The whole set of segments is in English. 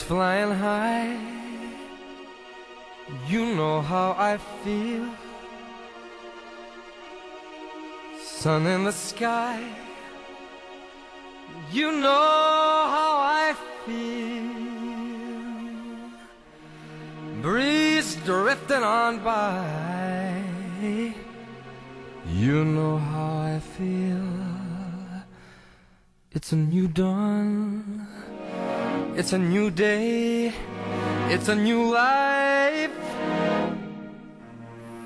flying high. You know how I feel. Sun in the sky. You know how I feel. Breeze drifting on by. You know how I feel. It's a new dawn. It's a new day. It's a new life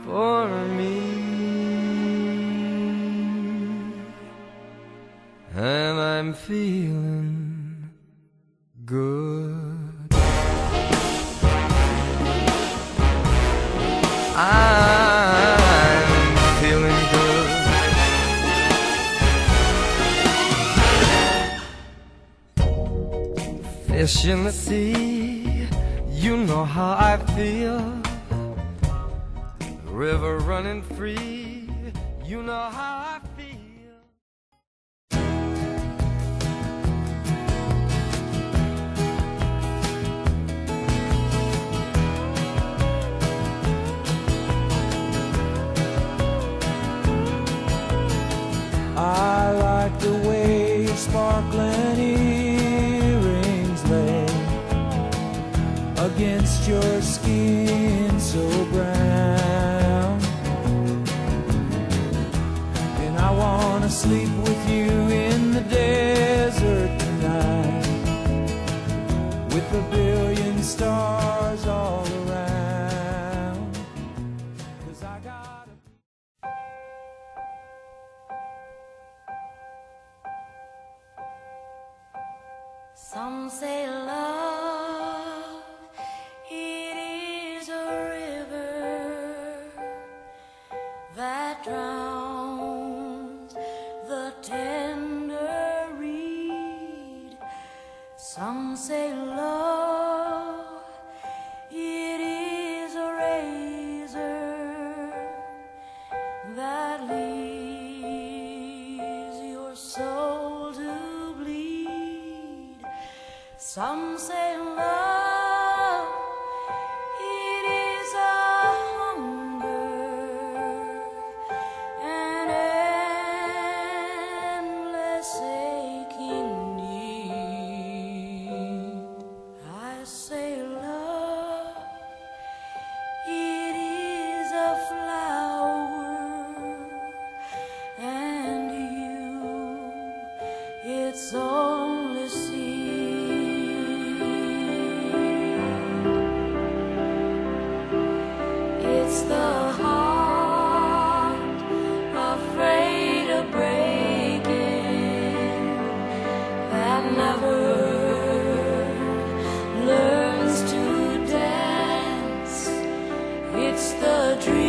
for me. And I'm feeling good. I'm feeling good. Fish in the sea, you know how I feel. River running free, you know how I feel. I like the way your sparkling earrings lay against your skin so brown. And I wanna sleep with you in the desert tonight, with a billion stars all around. 'Cause I got Some say love, it is a river that drowns the tender reed. Some say love, it is a razor that leaves your soul to bleed. Some say love, it is a hunger, an endless aching need. I say love, it is a flower, and you, it's only seed. It's the heart afraid of breaking that never learns to dance. It's the dream